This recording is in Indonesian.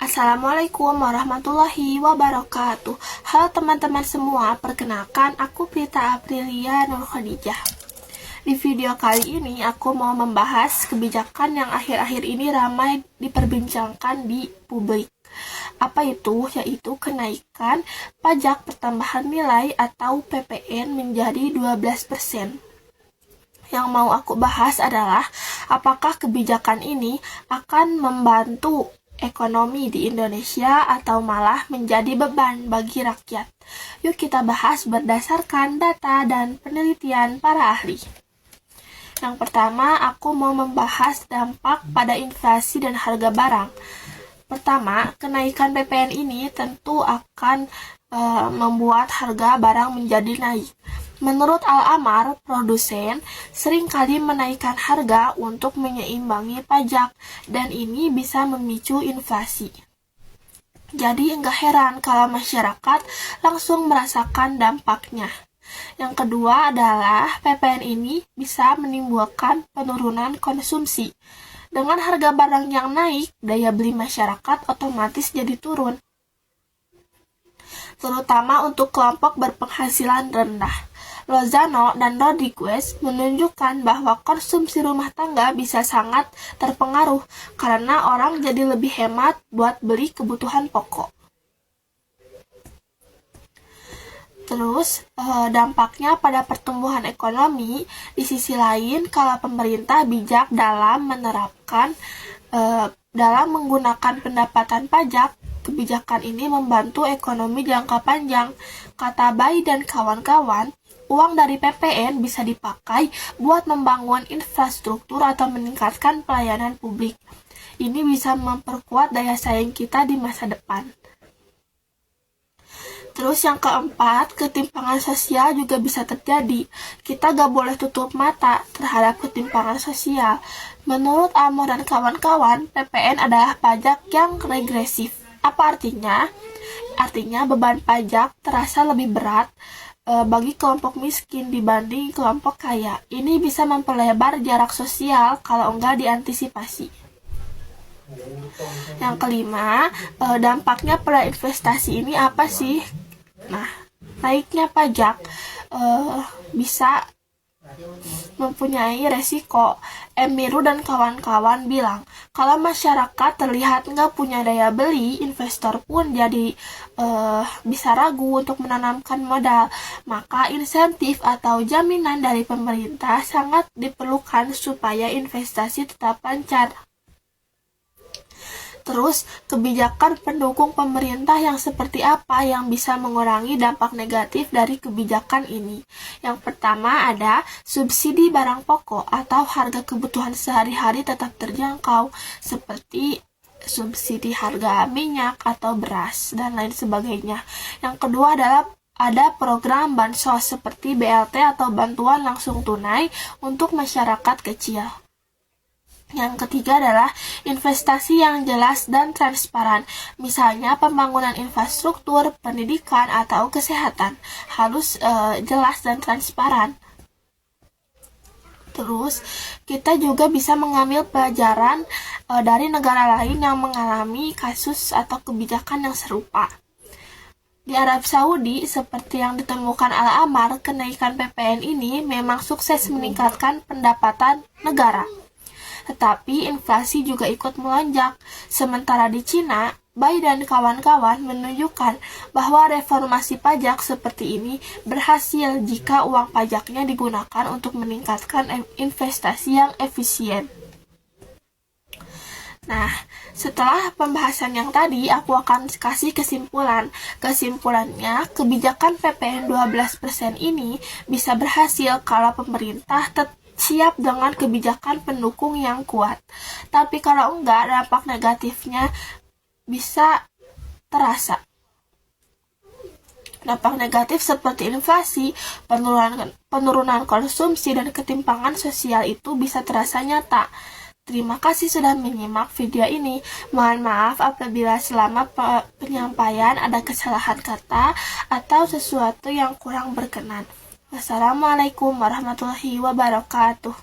Assalamualaikum warahmatullahi wabarakatuh. Halo teman-teman semua, perkenalkan aku Prita Aprilia Nur Khadijah. Di video kali ini aku mau membahas kebijakan yang akhir-akhir ini ramai diperbincangkan di publik. Apa itu? Yaitu kenaikan pajak pertambahan nilai atau PPN menjadi 12%. Yang mau aku bahas adalah apakah kebijakan ini akan membantu ekonomi di Indonesia atau malah menjadi beban bagi rakyat. Yuk kita bahas berdasarkan data dan penelitian para ahli. Yang pertama, aku mau membahas dampak pada inflasi dan harga barang. Pertama, kenaikan PPN ini tentu akan membuat harga barang menjadi naik. Menurut Al-Amar, produsen seringkali menaikkan harga untuk menyeimbangi pajak, dan ini bisa memicu inflasi. Jadi enggak heran kalau masyarakat langsung merasakan dampaknya. Yang kedua adalah PPN ini bisa menimbulkan penurunan konsumsi. Dengan harga barang yang naik, daya beli masyarakat otomatis jadi turun, terutama untuk kelompok berpenghasilan rendah. Lozano dan Rodriguez menunjukkan bahwa konsumsi rumah tangga bisa sangat terpengaruh karena orang jadi lebih hemat buat beli kebutuhan pokok. Terus, dampaknya pada pertumbuhan ekonomi. Di sisi lain, kalau pemerintah bijak dalam menggunakan pendapatan pajak, kebijakan ini membantu ekonomi jangka panjang. Kata Bay dan kawan-kawan, uang dari PPN bisa dipakai buat membangun infrastruktur atau meningkatkan pelayanan publik. Ini bisa memperkuat daya saing kita di masa depan. Terus yang keempat, ketimpangan sosial juga bisa terjadi. Kita gak boleh tutup mata terhadap ketimpangan sosial. Menurut Amor dan kawan-kawan, PPN adalah pajak yang regresif. Apa artinya? Artinya beban pajak terasa lebih berat bagi kelompok miskin dibanding kelompok kaya. Ini bisa memperlebar jarak sosial kalau enggak diantisipasi. Yang kelima, dampaknya pada investasi ini apa sih? Nah, naiknya pajak bisa mempunyai resiko. Emiru dan kawan-kawan bilang, kalau masyarakat terlihat nggak punya daya beli, investor pun jadi bisa ragu untuk menanamkan modal. Maka insentif atau jaminan dari pemerintah sangat diperlukan supaya investasi tetap lancar. Terus, kebijakan pendukung pemerintah yang seperti apa yang bisa mengurangi dampak negatif dari kebijakan ini? Yang pertama ada subsidi barang pokok atau harga kebutuhan sehari-hari tetap terjangkau, seperti subsidi harga minyak atau beras dan lain sebagainya. Yang kedua adalah ada program bansos seperti BLT atau bantuan langsung tunai untuk masyarakat kecil. Yang ketiga adalah investasi yang jelas dan transparan. Misalnya pembangunan infrastruktur, pendidikan, atau kesehatan harus jelas dan transparan. Terus, kita juga bisa mengambil pelajaran dari negara lain yang mengalami kasus atau kebijakan yang serupa. Di Arab Saudi, seperti yang ditemukan Al-Amar, kenaikan PPN ini memang sukses meningkatkan pendapatan negara. Tetapi inflasi juga ikut melonjak. Sementara di Cina, Bay dan kawan-kawan menunjukkan bahwa reformasi pajak seperti ini berhasil jika uang pajaknya digunakan untuk meningkatkan investasi yang efisien. Nah, setelah pembahasan yang tadi, aku akan kasih kesimpulan. Kesimpulannya, kebijakan PPN 12% ini bisa berhasil kalau pemerintah siap dengan kebijakan pendukung yang kuat. Tapi kalau enggak, dampak negatifnya bisa terasa. Dampak negatif seperti inflasi, penurunan konsumsi, dan ketimpangan sosial itu bisa terasa nyata. Terima kasih sudah menyimak video ini. Mohon maaf apabila selama penyampaian ada kesalahan kata atau sesuatu yang kurang berkenan. Wassalamualaikum warahmatullahi wabarakatuh.